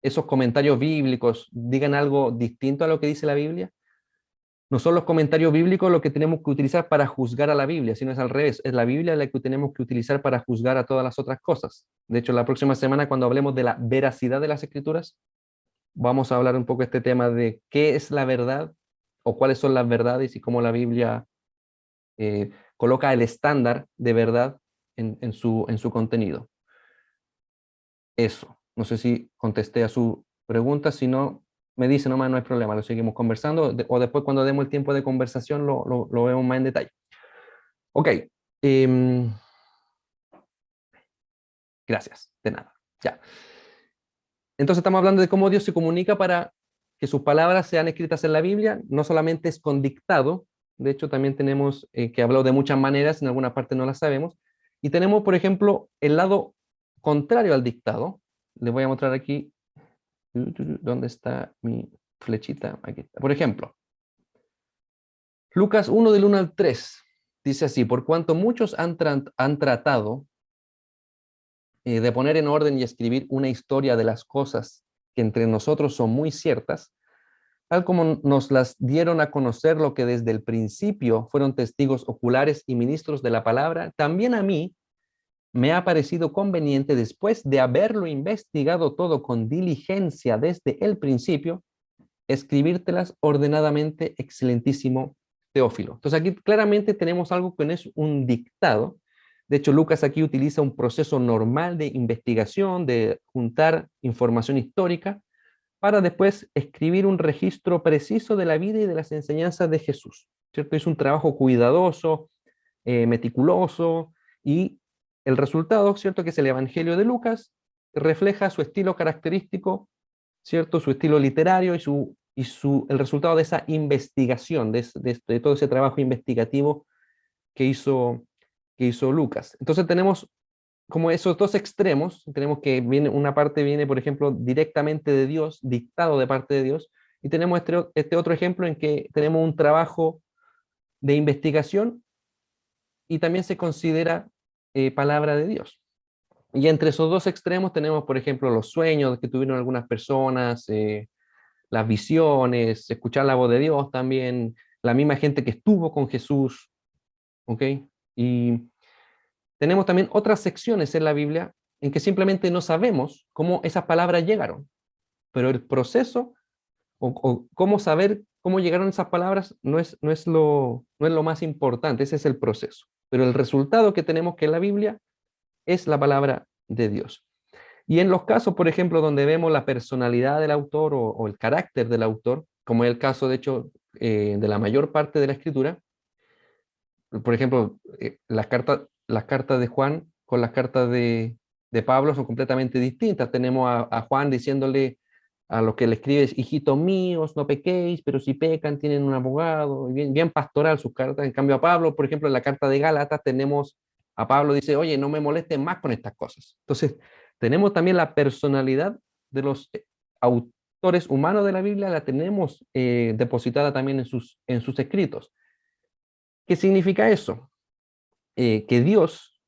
esos comentarios bíblicos digan algo distinto a lo que dice la Biblia, no son los comentarios bíblicos lo que tenemos que utilizar para juzgar a la Biblia, sino es al revés, es la Biblia la que tenemos que utilizar para juzgar a todas las otras cosas. De hecho, la próxima semana, cuando hablemos de la veracidad de las Escrituras, vamos a hablar un poco de este tema de qué es la verdad o cuáles son las verdades y cómo la Biblia coloca el estándar de verdad en su contenido. Eso. No sé si contesté a su pregunta, si no, me dice nomás, no hay problema, lo seguimos conversando, o después cuando demos el tiempo de conversación lo vemos más en detalle. Ok. em, gracias, de nada. Ya. Entonces estamos hablando de cómo Dios se comunica para que sus palabras sean escritas en la Biblia, no solamente es con dictado, de hecho también tenemos que hablar de muchas maneras, en alguna parte no las sabemos, y tenemos, por ejemplo, el lado contrario al dictado. Les voy a mostrar aquí, ¿dónde está mi flechita? Aquí está. Por ejemplo, Lucas 1 del 1 al 3 dice así, por cuanto muchos han tratado de poner en orden y escribir una historia de las cosas que entre nosotros son muy ciertas, tal como nos las dieron a conocer lo que desde el principio fueron testigos oculares y ministros de la palabra, también a mí me ha parecido conveniente, después de haberlo investigado todo con diligencia desde el principio, escribírtelas ordenadamente, excelentísimo Teófilo. Entonces aquí claramente tenemos algo que no es un dictado. De hecho, Lucas aquí utiliza un proceso normal de investigación, de juntar información histórica, para después escribir un registro preciso de la vida y de las enseñanzas de Jesús, ¿cierto? Es un trabajo cuidadoso, meticuloso, y el resultado, ¿cierto?, que es el Evangelio de Lucas, refleja su estilo característico, ¿cierto?, su estilo literario el resultado de esa investigación, de todo ese trabajo investigativo que hizo que hizo Lucas. Entonces tenemos como esos dos extremos, tenemos que una parte viene, por ejemplo, directamente de Dios, dictado de parte de Dios, y tenemos este otro ejemplo en que tenemos un trabajo de investigación y también se considera palabra de Dios. Y entre esos dos extremos tenemos, por ejemplo, los sueños que tuvieron algunas personas, las visiones, escuchar la voz de Dios también, la misma gente que estuvo con Jesús, ¿ok? Y tenemos también otras secciones en la Biblia en que simplemente no sabemos cómo esas palabras llegaron, pero el proceso o cómo saber cómo llegaron esas palabras no es lo más importante, ese es el proceso. Pero el resultado que tenemos que en la Biblia es la palabra de Dios. Y en los casos, por ejemplo, donde vemos la personalidad del autor o el carácter del autor, como es el caso, de hecho, de la mayor parte de la escritura, por ejemplo, las cartas de Juan con las cartas de Pablo son completamente distintas. Tenemos a Juan diciéndole a los que le escribe, hijitos míos, no pequéis, pero si pecan tienen un abogado, bien, bien pastoral sus cartas. En cambio a Pablo, por ejemplo, en la carta de Gálatas tenemos a Pablo dice, oye, no me molesten más con estas cosas. Entonces, tenemos también la personalidad de los autores humanos de la Biblia, la tenemos depositada también en sus escritos. ¿Qué significa eso? Que Dios,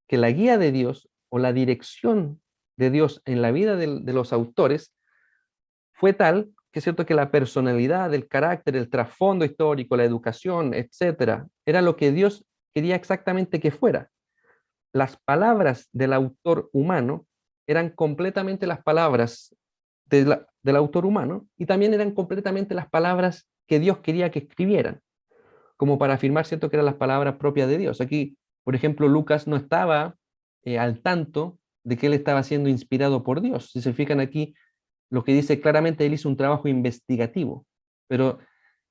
que la guía de Dios o la dirección de Dios en la vida de los autores fue tal que es cierto que la personalidad, el carácter, el trasfondo histórico, la educación, etcétera, era lo que Dios quería exactamente que fuera. Las palabras del autor humano eran completamente las palabras del autor humano y también eran completamente las palabras que Dios quería que escribieran, como para afirmar, ¿cierto?, que eran las palabras propias de Dios. Aquí, por ejemplo, Lucas no estaba al tanto de que él estaba siendo inspirado por Dios. Si se fijan aquí, lo que dice claramente, él hizo un trabajo investigativo, pero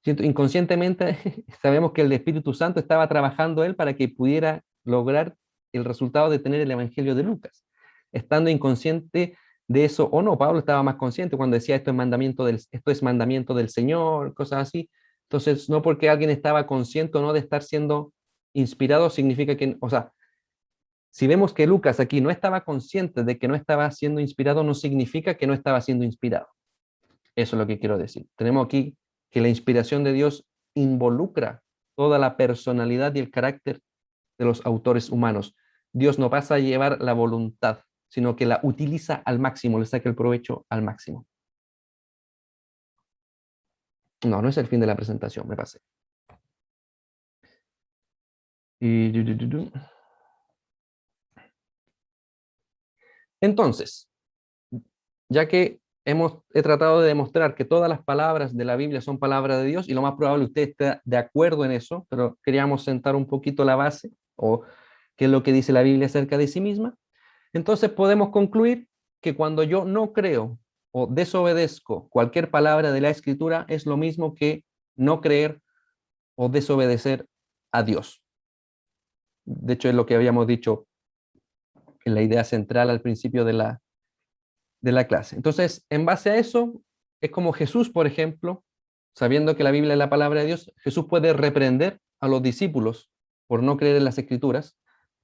inconscientemente sabemos que el Espíritu Santo estaba trabajando él para que pudiera lograr el resultado de tener el Evangelio de Lucas, estando inconsciente de eso o no. Pablo estaba más consciente cuando decía esto es mandamiento del Señor, cosas así. Entonces, no porque alguien estaba consciente o no de estar siendo inspirado, significa que, o sea, si vemos que Lucas aquí no estaba consciente de que no estaba siendo inspirado, no significa que no estaba siendo inspirado. Eso es lo que quiero decir. Tenemos aquí que la inspiración de Dios involucra toda la personalidad y el carácter de los autores humanos. Dios no pasa a llevar la voluntad, sino que la utiliza al máximo, le saca el provecho al máximo. No, no es el fin de la presentación, me pasé. Entonces, ya que he tratado de demostrar que todas las palabras de la Biblia son palabras de Dios, y lo más probable usted esté de acuerdo en eso, pero queríamos sentar un poquito la base, o qué es lo que dice la Biblia acerca de sí misma, entonces podemos concluir que cuando yo no creo o desobedezco cualquier palabra de la Escritura, es lo mismo que no creer o desobedecer a Dios. De hecho, es lo que habíamos dicho en la idea central al principio de la clase. Entonces, en base a eso, es como Jesús, por ejemplo, sabiendo que la Biblia es la palabra de Dios, Jesús puede reprender a los discípulos por no creer en las Escrituras.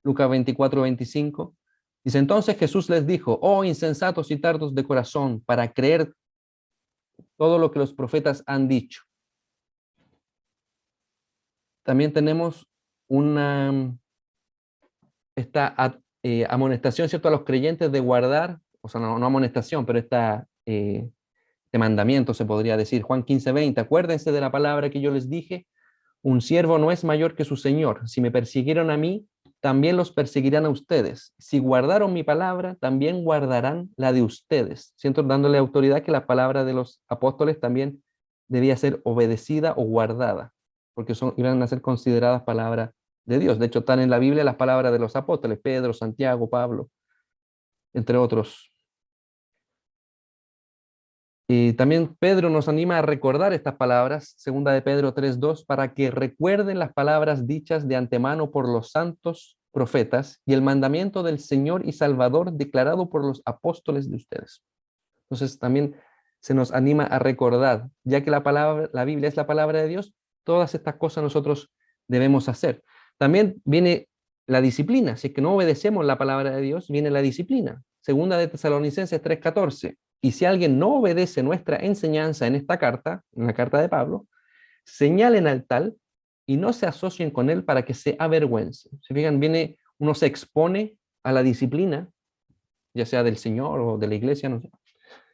Lucas 24:25. Dice, entonces Jesús les dijo, oh insensatos y tardos de corazón, para creer todo lo que los profetas han dicho. También tenemos esta amonestación, ¿cierto?, a los creyentes de guardar, o sea, no amonestación, pero este mandamiento se podría decir, Juan 15:20, acuérdense de la palabra que yo les dije, un siervo no es mayor que su señor. Si me persiguieron a mí, también los perseguirán a ustedes. Si guardaron mi palabra, también guardarán la de ustedes. Siento dándole autoridad que la palabra de los apóstoles también debía ser obedecida o guardada, porque iban a ser consideradas palabras de Dios. De hecho, están en la Biblia las palabras de los apóstoles, Pedro, Santiago, Pablo, entre otros. Y también Pedro nos anima a recordar estas palabras, segunda de Pedro 3:2, para que recuerden las palabras dichas de antemano por los santos profetas y el mandamiento del Señor y Salvador declarado por los apóstoles de ustedes. Entonces también se nos anima a recordar, ya que la Biblia es la palabra de Dios, todas estas cosas nosotros debemos hacer. También viene la disciplina. Si es que no obedecemos la palabra de Dios, viene la disciplina. Segunda de Tesalonicenses 3:14. Y si alguien no obedece nuestra enseñanza en esta carta, en la carta de Pablo, señalen al tal y no se asocien con él para que se avergüence. Se fijan, uno se expone a la disciplina, ya sea del Señor o de la iglesia, no sé.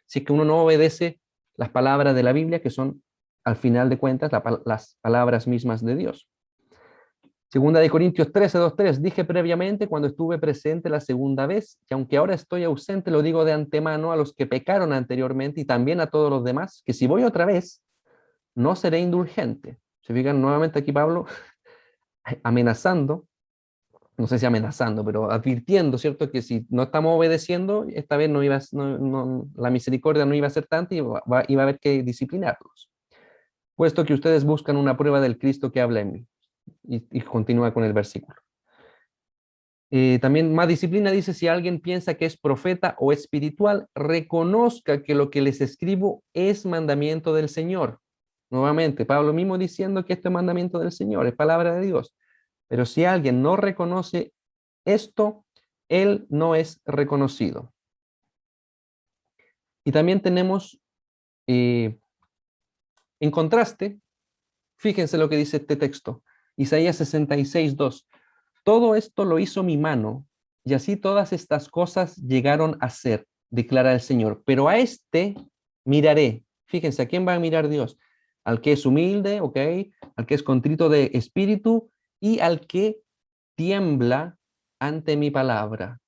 Si es que uno no obedece las palabras de la Biblia, que son, al final de cuentas, las palabras mismas de Dios. Segunda de Corintios 13:2-3, dije previamente cuando estuve presente la segunda vez, que aunque ahora estoy ausente, lo digo de antemano a los que pecaron anteriormente y también a todos los demás, que si voy otra vez, no seré indulgente. Se fijan nuevamente aquí Pablo amenazando, no sé si amenazando, pero advirtiendo, ¿cierto? Que si no estamos obedeciendo, esta vez la misericordia no iba a ser tanta y iba a haber que disciplinarlos. Puesto que ustedes buscan una prueba del Cristo que habla en mí. Y continúa con el versículo. También más disciplina dice, si alguien piensa que es profeta o espiritual, reconozca que lo que les escribo es mandamiento del Señor. Nuevamente, Pablo mismo diciendo que este es mandamiento del Señor, es palabra de Dios. Pero si alguien no reconoce esto, él no es reconocido. Y también tenemos, en contraste, fíjense lo que dice este texto, Isaías 66:2. Todo esto lo hizo mi mano, y así todas estas cosas llegaron a ser, declara el Señor. Pero a este miraré. Fíjense, ¿a quién va a mirar Dios? Al que es humilde, ¿ok? Al que es contrito de espíritu y al que tiembla ante mi palabra.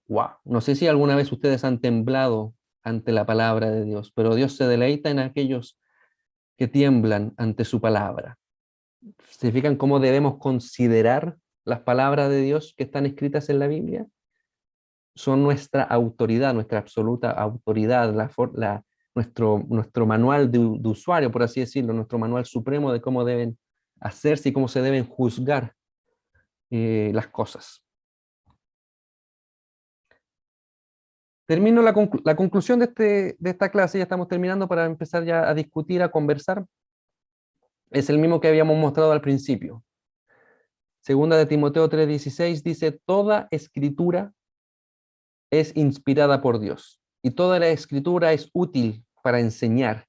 Wow. No sé si alguna vez ustedes han temblado ante la palabra de Dios, pero Dios se deleita en aquellos que tiemblan ante su palabra. ¿Se fijan cómo debemos considerar las palabras de Dios que están escritas en la Biblia? Son nuestra autoridad, nuestra absoluta autoridad, nuestro manual de usuario, por así decirlo, nuestro manual supremo de cómo deben hacerse y cómo se deben juzgar las cosas. Termino la conclusión de esta clase, ya estamos terminando para empezar ya a discutir, a conversar. Es el mismo que habíamos mostrado al principio. Segunda de Timoteo 3:16 dice, toda escritura es inspirada por Dios y toda la escritura es útil para enseñar,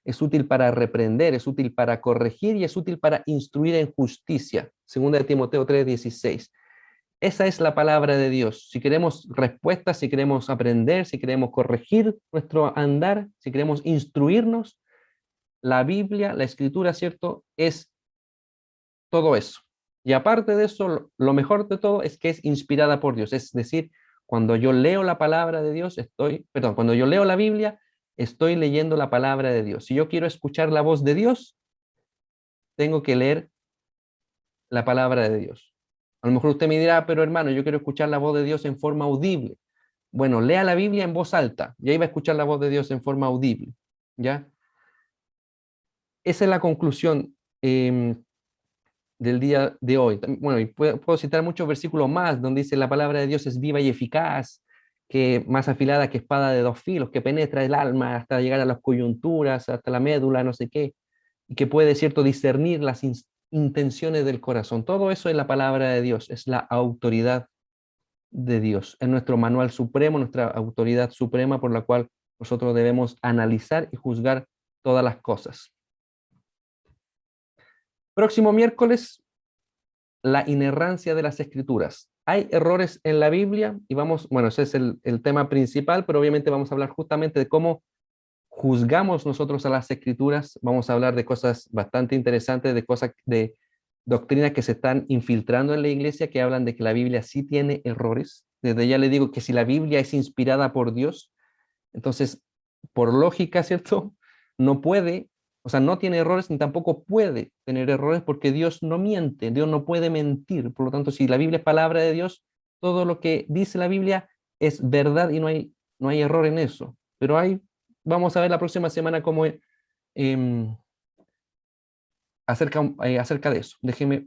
es útil para reprender, es útil para corregir y es útil para instruir en justicia. Segunda de Timoteo 3:16. Esa es la palabra de Dios. Si queremos respuestas, si queremos aprender, si queremos corregir nuestro andar, si queremos instruirnos, la Biblia, la Escritura, ¿cierto? Es todo eso. Y aparte de eso, lo mejor de todo es que es inspirada por Dios. Es decir, cuando yo leo la palabra de Dios, cuando yo leo la Biblia, estoy leyendo la palabra de Dios. Si yo quiero escuchar la voz de Dios, tengo que leer la palabra de Dios. A lo mejor usted me dirá, pero hermano, yo quiero escuchar la voz de Dios en forma audible. Bueno, lea la Biblia en voz alta y ahí va a escuchar la voz de Dios en forma audible. ¿Ya? Esa es la conclusión del día de hoy. Bueno, y puedo citar muchos versículos más donde dice la palabra de Dios es viva y eficaz, que más afilada que espada de dos filos, que penetra el alma hasta llegar a las coyunturas, hasta la médula, no sé qué, y que puede, cierto, discernir las intenciones del corazón. Todo eso es la palabra de Dios, es la autoridad de Dios, es nuestro manual supremo, nuestra autoridad suprema por la cual nosotros debemos analizar y juzgar todas las cosas. Próximo miércoles, la inerrancia de las escrituras. Hay errores en la Biblia y bueno, ese es el tema principal, pero obviamente vamos a hablar justamente de cómo juzgamos nosotros a las escrituras. Vamos a hablar de cosas bastante interesantes, de doctrinas que se están infiltrando en la iglesia, que hablan de que la Biblia sí tiene errores. Desde ya le digo que si la Biblia es inspirada por Dios, entonces, por lógica, ¿cierto? No puede, o sea, no tiene errores ni tampoco puede tener errores porque Dios no miente, Dios no puede mentir. Por lo tanto, si la Biblia es palabra de Dios, todo lo que dice la Biblia es verdad y no hay error en eso. Pero vamos a ver la próxima semana cómo acerca de eso. Déjeme